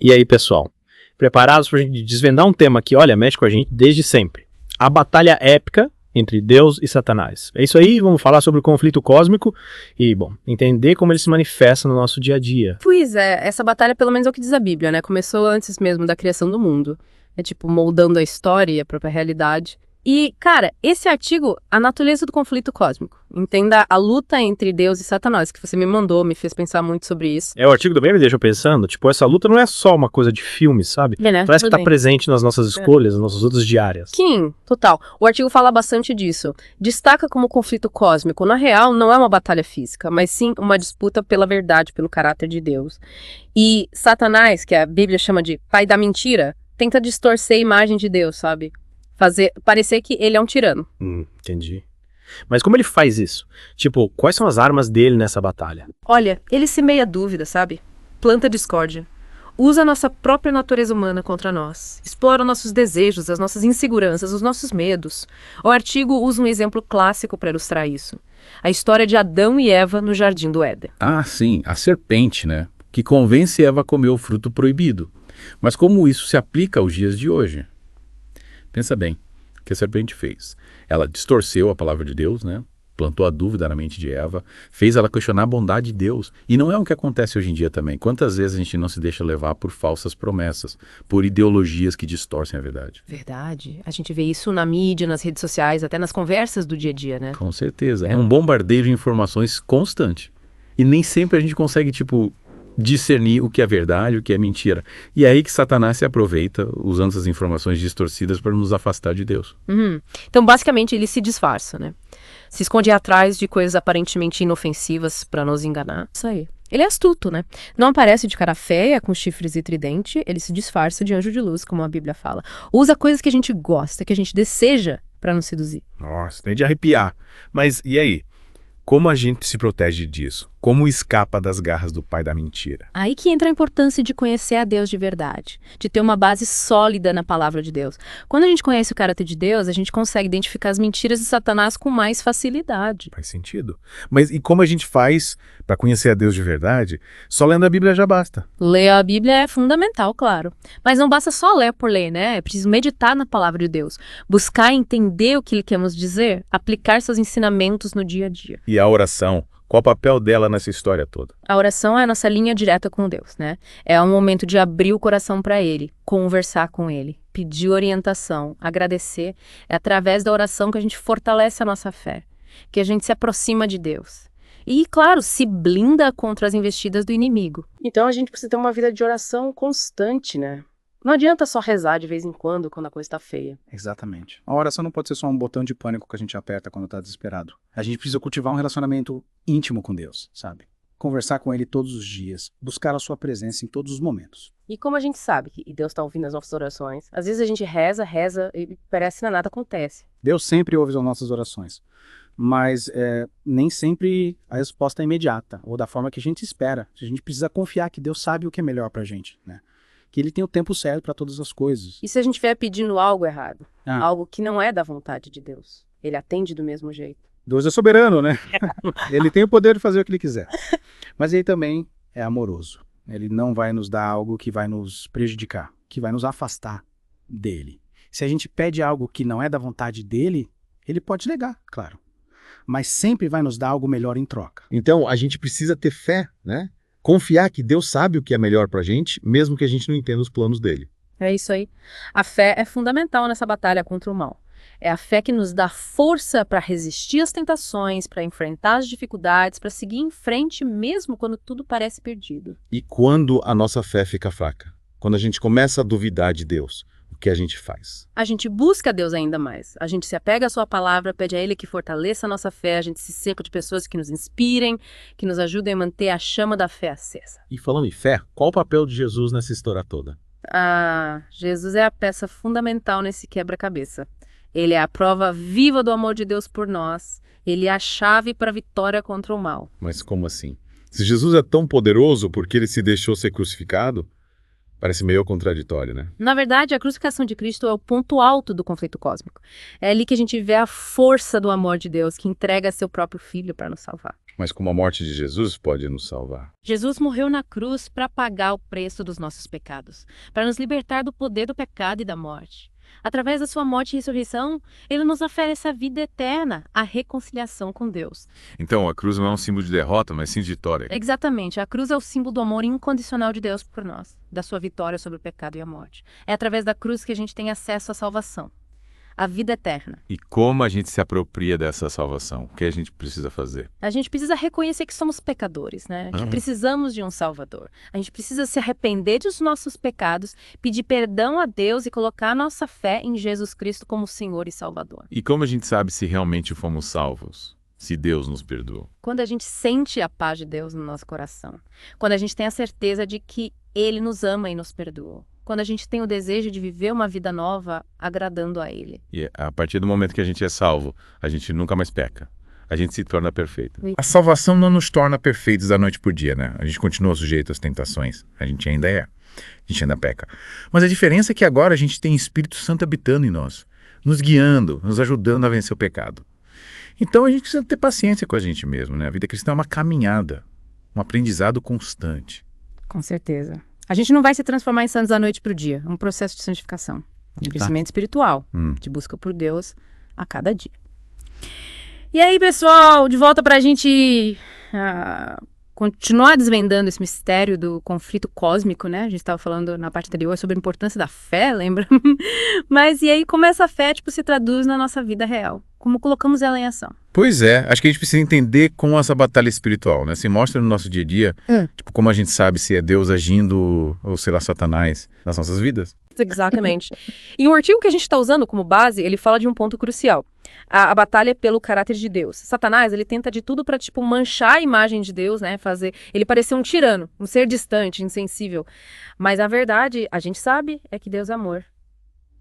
E aí, pessoal? Preparados para a gente desvendar um tema que, olha, mexe com a gente desde sempre. A batalha épica entre Deus e Satanás. É isso aí, vamos falar sobre o conflito cósmico e, bom, entender como ele se manifesta no nosso dia a dia. Pois é, essa batalha pelo menos é o que diz a Bíblia, né? Começou antes mesmo da criação do mundo. É tipo, moldando a história e a própria realidade. E, cara, esse artigo, a natureza do conflito cósmico. Entenda a luta entre Deus e Satanás, que você me mandou, me fez pensar muito sobre isso. O artigo também me deixa pensando, tipo, essa luta não é só uma coisa de filme, sabe? Né? Parece que tá presente nas nossas escolhas, nas nossas lutas diárias. Sim, total. O artigo fala bastante disso. Destaca como o conflito cósmico, na real, não é uma batalha física, mas sim uma disputa pela verdade, pelo caráter de Deus. E Satanás, que a Bíblia chama de pai da mentira, tenta distorcer a imagem de Deus, sabe? Fazer parecer que ele é um tirano. Entendi. Mas como ele faz isso? Tipo, quais são as armas dele nessa batalha? Olha, ele semeia dúvida, sabe? Planta discórdia. Usa a nossa própria natureza humana contra nós. Explora nossos desejos, as nossas inseguranças, os nossos medos. O artigo usa um exemplo clássico para ilustrar isso. A história de Adão e Eva no Jardim do Éden. Ah, sim, a serpente, né? Que convence Eva a comer o fruto proibido. Mas como isso se aplica aos dias de hoje? Pensa bem, o que a serpente fez? Ela distorceu a palavra de Deus, né? Plantou a dúvida na mente de Eva, fez ela questionar a bondade de Deus. E não é o que acontece hoje em dia também. Quantas vezes a gente não se deixa levar por falsas promessas, por ideologias que distorcem a verdade? Verdade. A gente vê isso na mídia, nas redes sociais, até nas conversas do dia a dia, né? Com certeza. É um bombardeio de informações constante. E nem sempre a gente consegue, discernir o que é verdade, o que é mentira. E é aí que Satanás se aproveita, usando essas informações distorcidas para nos afastar de Deus. Então, basicamente, ele se disfarça, né? Se esconde atrás de coisas aparentemente inofensivas para nos enganar. Isso aí. Ele é astuto, né? Não aparece de cara feia, com chifres e tridente, ele se disfarça de anjo de luz, como a Bíblia fala. Usa coisas que a gente gosta, que a gente deseja para nos seduzir. Nossa, tem de arrepiar. Mas e aí? Como a gente se protege disso? Como escapa das garras do pai da mentira? Aí que entra a importância de conhecer a Deus de verdade, de ter uma base sólida na palavra de Deus. Quando a gente conhece o caráter de Deus, a gente consegue identificar as mentiras de Satanás com mais facilidade. Faz sentido. Mas e como a gente faz para conhecer a Deus de verdade? Só lendo a Bíblia já basta. Ler a Bíblia é fundamental, claro. Mas não basta só ler por ler, né? É preciso meditar na palavra de Deus, buscar entender o que Ele quer nos dizer, aplicar seus ensinamentos no dia a dia. E a oração? Qual o papel dela nessa história toda? A oração é a nossa linha direta com Deus, né? É um momento de abrir o coração para Ele, conversar com Ele, pedir orientação, agradecer. É através da oração que a gente fortalece a nossa fé, que a gente se aproxima de Deus. E, claro, se blinda contra as investidas do inimigo. Então a gente precisa ter uma vida de oração constante, né? Não adianta só rezar de vez em quando a coisa tá feia. Exatamente. A oração não pode ser só um botão de pânico que a gente aperta quando tá desesperado. A gente precisa cultivar um relacionamento íntimo com Deus, sabe? Conversar com Ele todos os dias, buscar a sua presença em todos os momentos. E como a gente sabe que Deus tá ouvindo as nossas orações, às vezes a gente reza e parece que nada acontece. Deus sempre ouve as nossas orações, mas nem sempre a resposta é imediata, ou da forma que a gente espera. A gente precisa confiar que Deus sabe o que é melhor pra gente, né? Que Ele tem o tempo certo para todas as coisas. E se a gente estiver pedindo algo errado? Algo que não é da vontade de Deus? Ele atende do mesmo jeito? Deus é soberano, né? Ele tem o poder de fazer o que Ele quiser. Mas Ele também é amoroso. Ele não vai nos dar algo que vai nos prejudicar, que vai nos afastar dEle. Se a gente pede algo que não é da vontade dEle, Ele pode negar, claro. Mas sempre vai nos dar algo melhor em troca. Então, a gente precisa ter fé, né? Confiar que Deus sabe o que é melhor pra gente, mesmo que a gente não entenda os planos dele. É isso aí. A fé é fundamental nessa batalha contra o mal. É a fé que nos dá força para resistir às tentações, para enfrentar as dificuldades, para seguir em frente mesmo quando tudo parece perdido. E quando a nossa fé fica fraca? Quando a gente começa a duvidar de Deus, o que a gente faz? A gente busca Deus ainda mais. A gente se apega à sua palavra, pede a Ele que fortaleça a nossa fé, a gente se cerca de pessoas que nos inspirem, que nos ajudem a manter a chama da fé acesa. E falando em fé, qual o papel de Jesus nessa história toda? Jesus é a peça fundamental nesse quebra-cabeça. Ele é a prova viva do amor de Deus por nós. Ele é a chave para a vitória contra o mal. Mas como assim? Se Jesus é tão poderoso porque ele se deixou ser crucificado, parece meio contraditório, né? Na verdade, a crucificação de Cristo é o ponto alto do conflito cósmico. É ali que a gente vê a força do amor de Deus, que entrega seu próprio filho para nos salvar. Mas como a morte de Jesus pode nos salvar? Jesus morreu na cruz para pagar o preço dos nossos pecados, para nos libertar do poder do pecado e da morte. Através da sua morte e ressurreição, ele nos oferece a vida eterna, a reconciliação com Deus. Então, a cruz não é um símbolo de derrota, mas sim de vitória. Exatamente, a cruz é o símbolo do amor incondicional de Deus por nós, da sua vitória sobre o pecado e a morte. É através da cruz que a gente tem acesso à salvação, à vida eterna. E como a gente se apropria dessa salvação? O que a gente precisa fazer? A gente precisa reconhecer que somos pecadores, né? Que precisamos de um Salvador. A gente precisa se arrepender dos nossos pecados, pedir perdão a Deus e colocar a nossa fé em Jesus Cristo como Senhor e Salvador. E como a gente sabe se realmente fomos salvos? Se Deus nos perdoou? Quando a gente sente a paz de Deus no nosso coração. Quando a gente tem a certeza de que Ele nos ama e nos perdoou. Quando a gente tem o desejo de viver uma vida nova agradando a Ele. E a partir do momento que a gente é salvo, a gente nunca mais peca. A gente se torna perfeito. A salvação não nos torna perfeitos da noite por dia, né? A gente continua sujeito às tentações. A gente ainda é. A gente ainda peca. Mas a diferença é que agora a gente tem Espírito Santo habitando em nós, nos guiando, nos ajudando a vencer o pecado. Então a gente precisa ter paciência com a gente mesmo, né? A vida cristã é uma caminhada, um aprendizado constante. Com certeza. A gente não vai se transformar em santos da noite para o dia. É um processo de santificação, de crescimento espiritual, de busca por Deus a cada dia. E aí, pessoal, de volta para a gente continuar desvendando esse mistério do conflito cósmico, né? A gente estava falando na parte anterior sobre a importância da fé, lembra? Mas e aí, como essa fé se traduz na nossa vida real? Como colocamos ela em ação? Pois é, acho que a gente precisa entender como essa batalha espiritual, né? Se mostra no nosso dia a dia, tipo, como a gente sabe se é Deus agindo ou, sei lá, Satanás nas nossas vidas. Exatamente. E o artigo que a gente está usando como base, ele fala de um ponto crucial. A batalha pelo caráter de Deus. Satanás, ele tenta de tudo para, manchar a imagem de Deus, né? Fazer ele parecer um tirano, um ser distante, insensível. Mas a verdade, a gente sabe, é que Deus é amor,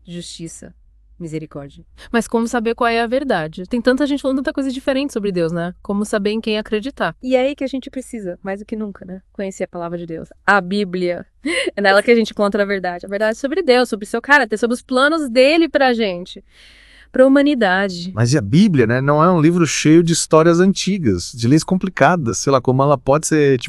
justiça, misericórdia. Mas como saber qual é a verdade? Tem tanta gente falando tanta coisa diferente sobre Deus, né? Como saber em quem acreditar? E é aí que a gente precisa, mais do que nunca, né? Conhecer a palavra de Deus. A Bíblia. É nela que a gente encontra a verdade. A verdade sobre Deus, sobre o seu caráter, sobre os planos dele pra gente. Pra humanidade. Mas e a Bíblia, né? Não é um livro cheio de histórias antigas, de leis complicadas, sei lá, como ela pode ser,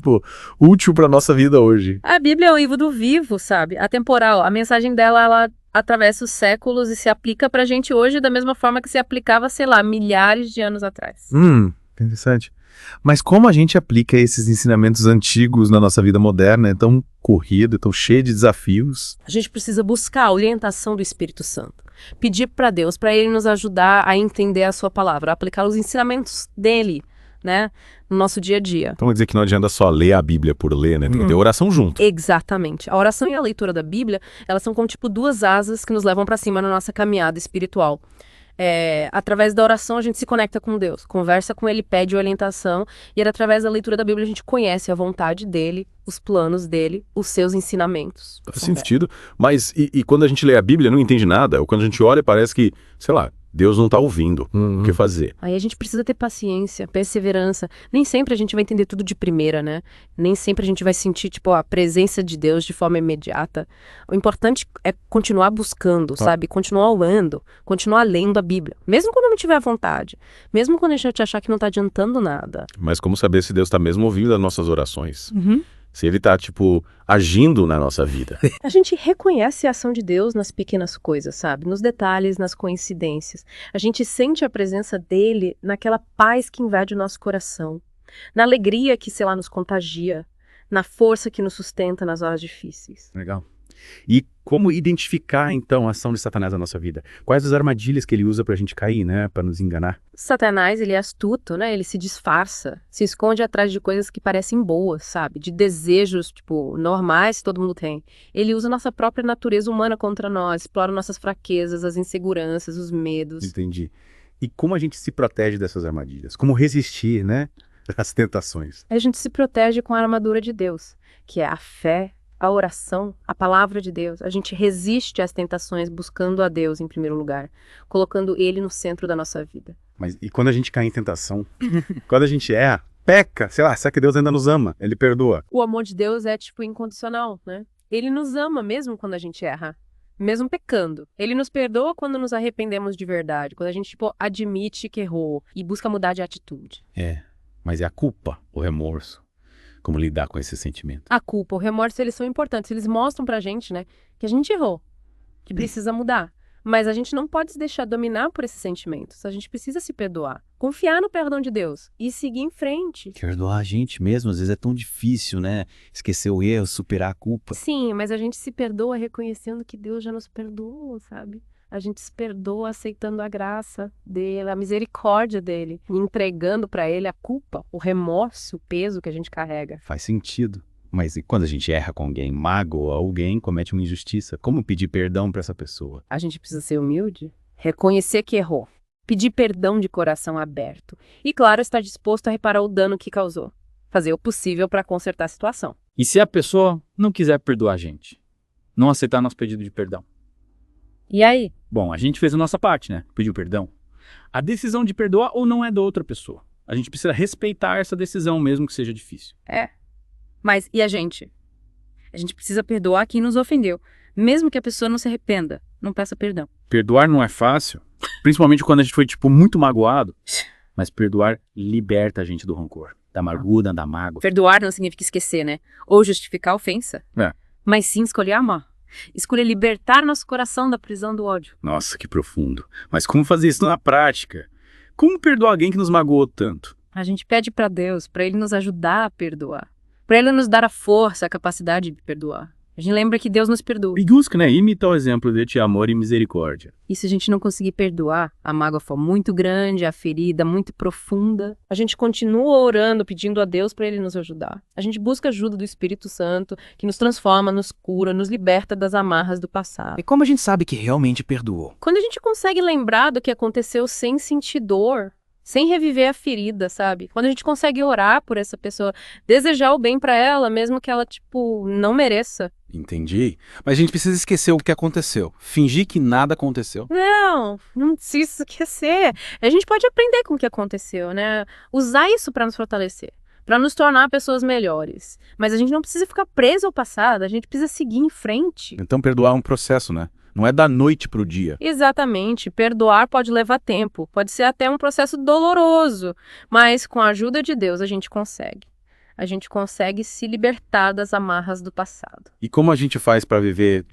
útil pra nossa vida hoje. A Bíblia é um livro do vivo, sabe? Atemporal. A mensagem dela, ela atravessa os séculos e se aplica pra gente hoje da mesma forma que se aplicava, sei lá, milhares de anos atrás. Interessante. Mas como a gente aplica esses ensinamentos antigos na nossa vida moderna? É tão corrido, é tão cheio de desafios. A gente precisa buscar a orientação do Espírito Santo. Pedir para Deus, para Ele nos ajudar a entender a sua palavra, a aplicar os ensinamentos dele, né, no nosso dia a dia. Então quer dizer que não adianta só ler a Bíblia por ler, né? Tem que ter oração junto. Exatamente. A oração e a leitura da Bíblia, elas são como duas asas que nos levam para cima na nossa caminhada espiritual. Através da oração a gente se conecta com Deus, conversa com Ele, pede orientação, e através da leitura da Bíblia a gente conhece a vontade dele, os planos dele, os seus ensinamentos. Faz sentido. Mas e quando a gente lê a Bíblia não entende nada? Ou quando a gente olha parece que, sei lá, Deus não está ouvindo o que fazer. Aí a gente precisa ter paciência, perseverança. Nem sempre a gente vai entender tudo de primeira, né? Nem sempre a gente vai sentir, a presença de Deus de forma imediata. O importante é continuar buscando, sabe? Continuar orando, continuar lendo a Bíblia. Mesmo quando não tiver vontade. Mesmo quando a gente achar que não está adiantando nada. Mas como saber se Deus está mesmo ouvindo as nossas orações? Se ele está, agindo na nossa vida. A gente reconhece a ação de Deus nas pequenas coisas, sabe? Nos detalhes, nas coincidências. A gente sente a presença dele naquela paz que invade o nosso coração. Na alegria que, nos contagia. Na força que nos sustenta nas horas difíceis. Legal. E como identificar, então, a ação de Satanás na nossa vida? Quais as armadilhas que ele usa pra gente cair, né? Pra nos enganar? Satanás, ele é astuto, né? Ele se disfarça, se esconde atrás de coisas que parecem boas, sabe? De desejos, normais que todo mundo tem. Ele usa nossa própria natureza humana contra nós, explora nossas fraquezas, as inseguranças, os medos. Entendi. E como a gente se protege dessas armadilhas? Como resistir, né? Às tentações? A gente se protege com a armadura de Deus, que é a fé, a oração, a palavra de Deus. A gente resiste às tentações buscando a Deus em primeiro lugar, colocando Ele no centro da nossa vida. Mas e quando a gente cai em tentação? Quando a gente erra, peca, sei lá, será que Deus ainda nos ama? Ele perdoa? O amor de Deus é incondicional, né? Ele nos ama mesmo quando a gente erra, mesmo pecando. Ele nos perdoa quando nos arrependemos de verdade, quando a gente admite que errou e busca mudar de atitude. Mas é a culpa, o remorso. Como lidar com esse sentimento? A culpa, o remorso, eles são importantes. Eles mostram pra gente, né, que a gente errou, que precisa mudar. Mas a gente não pode se deixar dominar por esses sentimentos. A gente precisa se perdoar, confiar no perdão de Deus e seguir em frente. Perdoar a gente mesmo, às vezes é tão difícil, né? Esquecer o erro, superar a culpa. Sim, mas a gente se perdoa reconhecendo que Deus já nos perdoou, sabe? A gente se perdoa aceitando a graça dele, a misericórdia dele, e entregando pra ele a culpa, o remorso, o peso que a gente carrega. Faz sentido. Mas e quando a gente erra com alguém, magoa alguém, comete uma injustiça, como pedir perdão pra essa pessoa? A gente precisa ser humilde, reconhecer que errou, pedir perdão de coração aberto e, claro, estar disposto a reparar o dano que causou, fazer o possível para consertar a situação. E se a pessoa não quiser perdoar a gente? Não aceitar nosso pedido de perdão? E aí? Bom, a gente fez a nossa parte, né? Pediu perdão. A decisão de perdoar ou não é da outra pessoa. A gente precisa respeitar essa decisão, mesmo que seja difícil. Mas e a gente? A gente precisa perdoar quem nos ofendeu, mesmo que a pessoa não se arrependa, não peça perdão. Perdoar não é fácil, principalmente quando a gente foi, muito magoado. Mas perdoar liberta a gente do rancor, da amargura, da mágoa. Perdoar não significa esquecer, né? Ou justificar a ofensa. É. Mas sim escolher amar. Escolher libertar nosso coração da prisão do ódio. Nossa, que profundo. Mas como fazer isso na prática? Como perdoar alguém que nos magoou tanto? A gente pede pra Deus, pra Ele nos ajudar a perdoar. Pra Ele nos dar a força, a capacidade de perdoar. A gente lembra que Deus nos perdoa. E busca, né? Imita o exemplo de amor e misericórdia. E se a gente não conseguir perdoar, a mágoa for muito grande, a ferida muito profunda, a gente continua orando, pedindo a Deus para Ele nos ajudar. A gente busca a ajuda do Espírito Santo, que nos transforma, nos cura, nos liberta das amarras do passado. E como a gente sabe que realmente perdoou? Quando a gente consegue lembrar do que aconteceu sem sentir dor, sem reviver a ferida, sabe? Quando a gente consegue orar por essa pessoa, desejar o bem pra ela, mesmo que ela, não mereça. Entendi. Mas a gente precisa esquecer o que aconteceu. Fingir que nada aconteceu. Não precisa esquecer. A gente pode aprender com o que aconteceu, né? Usar isso pra nos fortalecer, pra nos tornar pessoas melhores. Mas a gente não precisa ficar preso ao passado, a gente precisa seguir em frente. Então perdoar é um processo, né? Não é da noite pro dia. Exatamente. Perdoar pode levar tempo, pode ser até um processo doloroso, mas com a ajuda de Deus a gente consegue. A gente consegue se libertar das amarras do passado. E como a gente faz pra viver,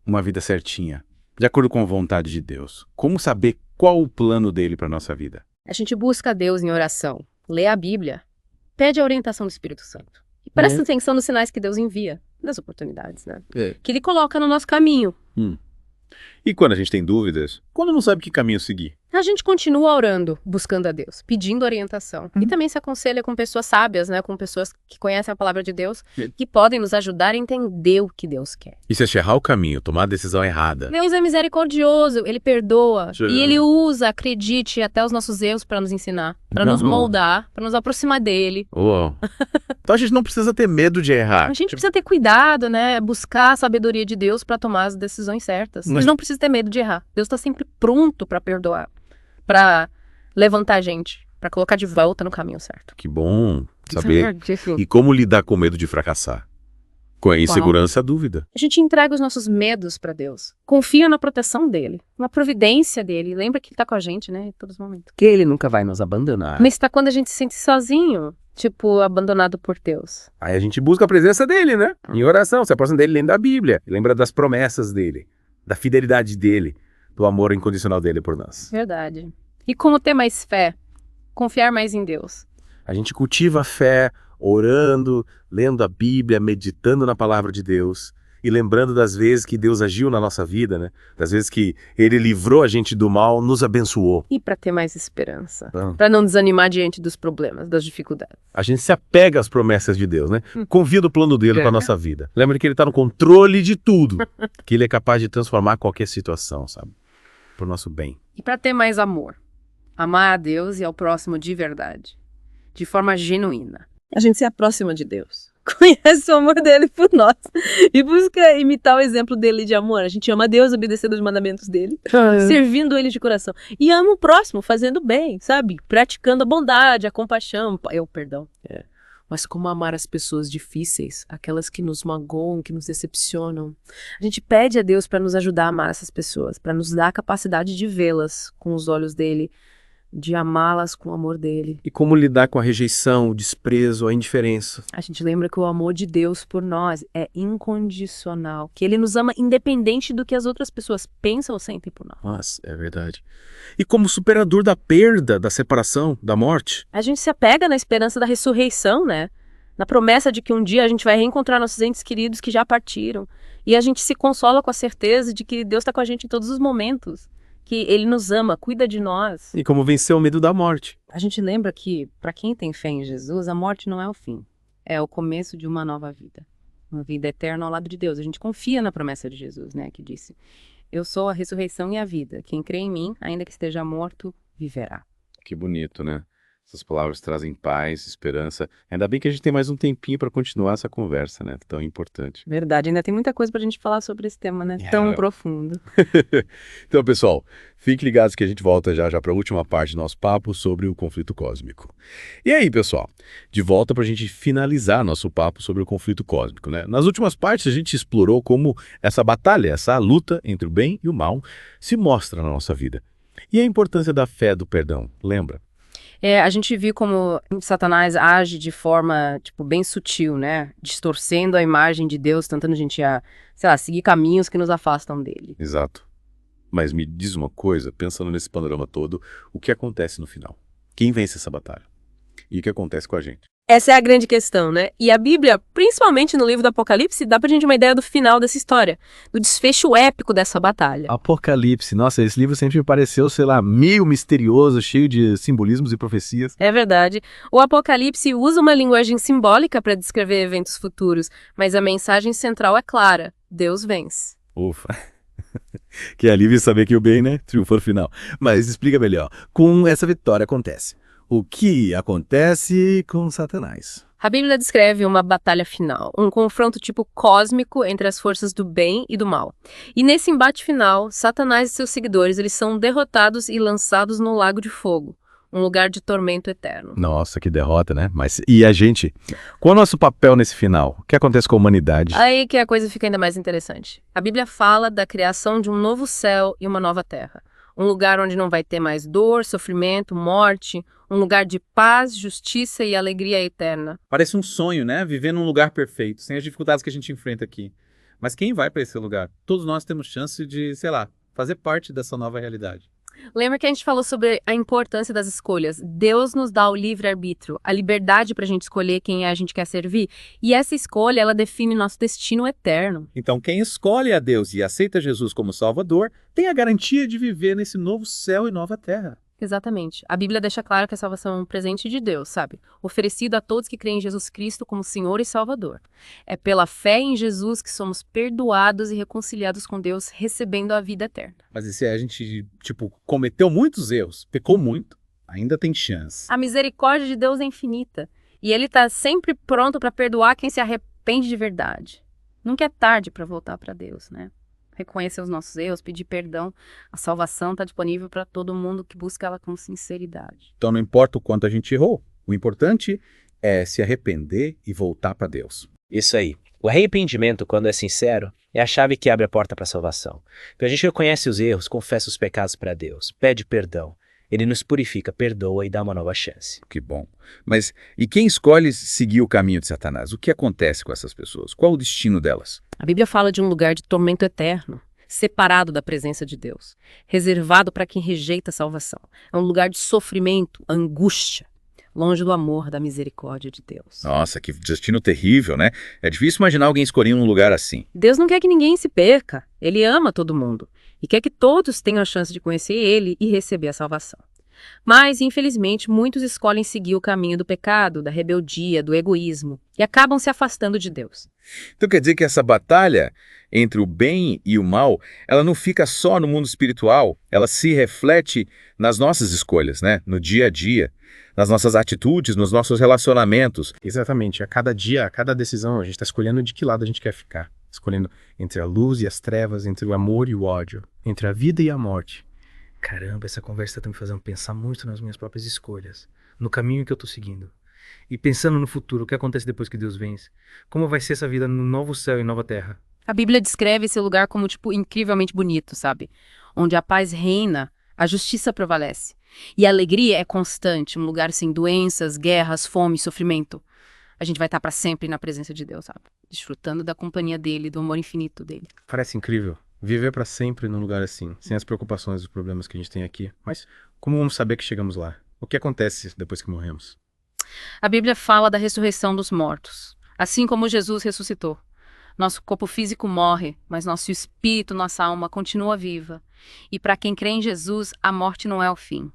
uma vida certinha? De acordo com a vontade de Deus. Como saber qual o plano dele pra nossa vida? A gente busca Deus em oração, lê a Bíblia, pede a orientação do Espírito Santo. E presta atenção nos sinais que Deus envia, das oportunidades, né? Que Ele coloca no nosso caminho. E quando a gente tem dúvidas? Quando não sabe que caminho seguir? A gente continua orando, buscando a Deus, pedindo orientação. E também se aconselha com pessoas sábias, né? Com pessoas que conhecem a palavra de Deus, que podem nos ajudar a entender o que Deus quer. E se errar o caminho, tomar a decisão errada? Deus é misericordioso, Ele perdoa. E Ele usa, acredite, até os nossos erros para nos ensinar, para nos moldar, para nos aproximar dele. Uau. Então a gente não precisa ter medo de errar. A gente precisa ter cuidado, né? Buscar a sabedoria de Deus para tomar as decisões certas. Mas não precisa ter medo de errar. Deus está sempre pronto para perdoar, para levantar a gente, para colocar de volta no caminho certo. Que bom saber. E como lidar com o medo de fracassar? Com a insegurança e a dúvida. A gente entrega os nossos medos para Deus. Confia na proteção dele, na providência dele. Lembra que Ele tá com a gente, né? Em todos os momentos. Que ele nunca vai nos abandonar. Mas tá quando a gente se sente sozinho, abandonado por Deus. Aí a gente busca a presença dele, né? Em oração, se aproxima dele lendo a Bíblia. Lembra das promessas dele, da fidelidade dele, do amor incondicional dele por nós. Verdade. E como ter mais fé? Confiar mais em Deus. A gente cultiva a fé orando, lendo a Bíblia, meditando na palavra de Deus e lembrando das vezes que Deus agiu na nossa vida, né? Das vezes que Ele livrou a gente do mal, nos abençoou. E para ter mais esperança, para não desanimar diante dos problemas, das dificuldades. A gente se apega às promessas de Deus, né? Confia no plano dele para nossa vida. Lembra que Ele está no controle de tudo, que Ele é capaz de transformar qualquer situação, sabe? Pro nosso bem. E para ter mais amor, amar a Deus e ao próximo de verdade, de forma genuína. A gente se aproxima de Deus, conhece o amor dele por nós e busca imitar o exemplo dele de amor. A gente ama a Deus obedecendo os mandamentos dele, servindo ele de coração. E ama o próximo, fazendo bem, sabe? Praticando a bondade, a compaixão, o perdão. Mas como amar as pessoas difíceis, aquelas que nos magoam, que nos decepcionam. A gente pede a Deus para nos ajudar a amar essas pessoas, para nos dar a capacidade de vê-las com os olhos dele, de amá-las com o amor dele. E como lidar com a rejeição, o desprezo, a indiferença. A gente lembra que o amor de Deus por nós é incondicional, que ele nos ama independente do que as outras pessoas pensam ou sentem por nós. Nossa, é verdade. E como superador da perda, da separação, da morte. A gente se apega na esperança da ressurreição, né? Na promessa de que um dia a gente vai reencontrar nossos entes queridos que já partiram. E a gente se consola com a certeza de que Deus está com a gente em todos os momentos. Que ele nos ama, cuida de nós. E como vencer o medo da morte. A gente lembra que, para quem tem fé em Jesus, a morte não é o fim. É o começo de uma nova vida. Uma vida eterna ao lado de Deus. A gente confia na promessa de Jesus, né? Que disse, eu sou a ressurreição e a vida. Quem crê em mim, ainda que esteja morto, viverá. Que bonito, né? Essas palavras trazem paz, esperança. Ainda bem que a gente tem mais um tempinho para continuar essa conversa, né? Tão importante. Verdade, ainda tem muita coisa pra gente falar sobre esse tema, né? Tão profundo. Então, pessoal, fiquem ligados que a gente volta já para a última parte do nosso papo sobre o conflito cósmico. E aí, pessoal, de volta para a gente finalizar nosso papo sobre o conflito cósmico, né? Nas últimas partes a gente explorou como essa batalha, essa luta entre o bem e o mal se mostra na nossa vida. E a importância da fé do perdão, lembra? A gente viu como Satanás age de forma, bem sutil, né? Distorcendo a imagem de Deus, tentando a gente, seguir caminhos que nos afastam dele. Exato. Mas me diz uma coisa, pensando nesse panorama todo, o que acontece no final? Quem vence essa batalha? E o que acontece com a gente? Essa é a grande questão, né? E a Bíblia, principalmente no livro do Apocalipse, dá pra gente uma ideia do final dessa história, do desfecho épico dessa batalha. Apocalipse, nossa, esse livro sempre me pareceu, meio misterioso, cheio de simbolismos e profecias. É verdade. O Apocalipse usa uma linguagem simbólica para descrever eventos futuros, mas a mensagem central é clara: Deus vence. Ufa. Que alívio saber que o bem, né, triunfou no final. Mas explica melhor, com essa vitória acontece. O que acontece com Satanás? A Bíblia descreve uma batalha final, um confronto cósmico entre as forças do bem e do mal. E nesse embate final, Satanás e seus seguidores eles são derrotados e lançados no lago de fogo, um lugar de tormento eterno. Nossa, que derrota, né? Mas e a gente? Qual é o nosso papel nesse final? O que acontece com a humanidade? Aí que a coisa fica ainda mais interessante. A Bíblia fala da criação de um novo céu e uma nova terra. Um lugar onde não vai ter mais dor, sofrimento, morte, um lugar de paz, justiça e alegria eterna. Parece um sonho, né? Viver num lugar perfeito, sem as dificuldades que a gente enfrenta aqui. Mas quem vai para esse lugar? Todos nós temos chance de, fazer parte dessa nova realidade. Lembra que a gente falou sobre a importância das escolhas? Deus nos dá o livre-arbítrio, a liberdade para a gente escolher quem a gente quer servir. E essa escolha, ela define nosso destino eterno. Então, quem escolhe a Deus e aceita Jesus como Salvador, tem a garantia de viver nesse novo céu e nova terra. Exatamente. A Bíblia deixa claro que a salvação é um presente de Deus, sabe? Oferecido a todos que creem em Jesus Cristo como Senhor e Salvador. É pela fé em Jesus que somos perdoados e reconciliados com Deus, recebendo a vida eterna. Mas e se a gente, cometeu muitos erros, pecou muito, ainda tem chance. A misericórdia de Deus é infinita. E Ele está sempre pronto para perdoar quem se arrepende de verdade. Nunca é tarde para voltar para Deus, né? Reconhecer os nossos erros, pedir perdão. A salvação está disponível para todo mundo que busca ela com sinceridade. Então não importa o quanto a gente errou, o importante é se arrepender e voltar para Deus. Isso aí. O arrependimento, quando é sincero, é a chave que abre a porta para a salvação. Então a gente reconhece os erros, confessa os pecados para Deus, pede perdão. Ele nos purifica, perdoa e dá uma nova chance. Que bom. Mas e quem escolhe seguir o caminho de Satanás? O que acontece com essas pessoas? Qual o destino delas? A Bíblia fala de um lugar de tormento eterno, separado da presença de Deus, reservado para quem rejeita a salvação. É um lugar de sofrimento, angústia, longe do amor, da misericórdia de Deus. Nossa, que destino terrível, né? É difícil imaginar alguém escolhendo um lugar assim. Deus não quer que ninguém se perca. Ele ama todo mundo e quer que todos tenham a chance de conhecer Ele e receber a salvação. Mas, infelizmente, muitos escolhem seguir o caminho do pecado, da rebeldia, do egoísmo e acabam se afastando de Deus. Então quer dizer que essa batalha entre o bem e o mal, ela não fica só no mundo espiritual, ela se reflete nas nossas escolhas, né? No dia a dia, nas nossas atitudes, nos nossos relacionamentos. Exatamente. A cada dia, a cada decisão, a gente está escolhendo de que lado a gente quer ficar. Escolhendo entre a luz e as trevas, entre o amor e o ódio, entre a vida e a morte. Caramba, essa conversa está me fazendo pensar muito nas minhas próprias escolhas, no caminho que eu estou seguindo. E pensando no futuro, o que acontece depois que Deus vence? Como vai ser essa vida no novo céu e nova terra? A Bíblia descreve esse lugar como, incrivelmente bonito, sabe? Onde a paz reina, A justiça prevalece. E a alegria é constante, um lugar sem doenças, guerras, fome, sofrimento. A gente vai estar para sempre na presença de Deus, sabe? Desfrutando da companhia dele, do amor infinito dele. Parece incrível viver para sempre num lugar assim, sem as preocupações e os problemas que a gente tem aqui. Mas como vamos saber que chegamos lá? O que acontece depois que morremos? A Bíblia fala da ressurreição dos mortos, assim como Jesus ressuscitou. Nosso corpo físico morre, mas nosso espírito, nossa alma continua viva. E para quem crê em Jesus, a morte não é o fim.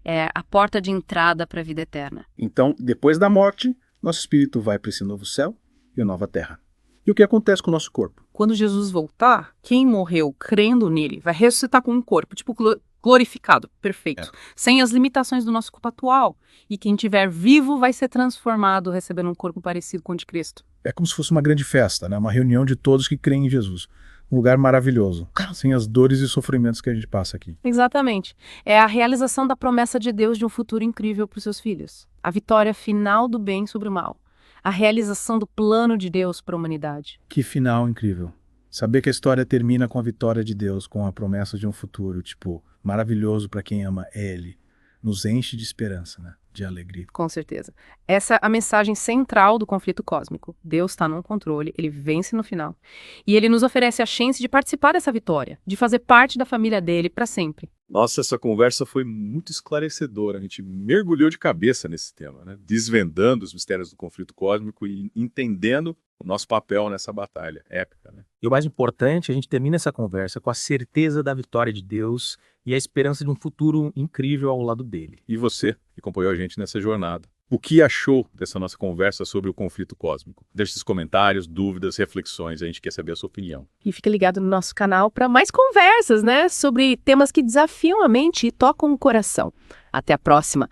É a porta de entrada para a vida eterna. Então, depois da morte, nosso espírito vai para esse novo céu e a nova terra. E o que acontece com o nosso corpo? Quando Jesus voltar, quem morreu crendo nele vai ressuscitar com um corpo, tipo glorificado, perfeito, sem as limitações do nosso corpo atual. E quem estiver vivo vai ser transformado, recebendo um corpo parecido com o de Cristo. É como se fosse uma grande festa, né? Uma reunião de todos que creem em Jesus. Um lugar maravilhoso, sem as dores e sofrimentos que a gente passa aqui. Exatamente. É a realização da promessa de Deus de um futuro incrível para os seus filhos. A vitória final do bem sobre o mal. A realização do plano de Deus para a humanidade. Que final incrível. Saber que a história termina com a vitória de Deus, com a promessa de um futuro, tipo, maravilhoso para quem ama Ele. Nos enche de esperança, né? De alegria. Com certeza. Essa é a mensagem central do conflito cósmico. Deus está no controle, ele vence no final. E ele nos oferece a chance de participar dessa vitória, de fazer parte da família dele para sempre. Nossa, essa conversa foi muito esclarecedora. A gente mergulhou de cabeça nesse tema, né? Desvendando os mistérios do conflito cósmico e entendendo o nosso papel nessa batalha épica, né? E o mais importante, a gente termina essa conversa com a certeza da vitória de Deus e a esperança de um futuro incrível ao lado dele. E você, que acompanhou a gente nessa jornada. O que achou dessa nossa conversa sobre o conflito cósmico? Deixe seus comentários, dúvidas, reflexões, a gente quer saber a sua opinião. E fica ligado no nosso canal para mais conversas, né? Sobre temas que desafiam a mente e tocam o coração. Até a próxima!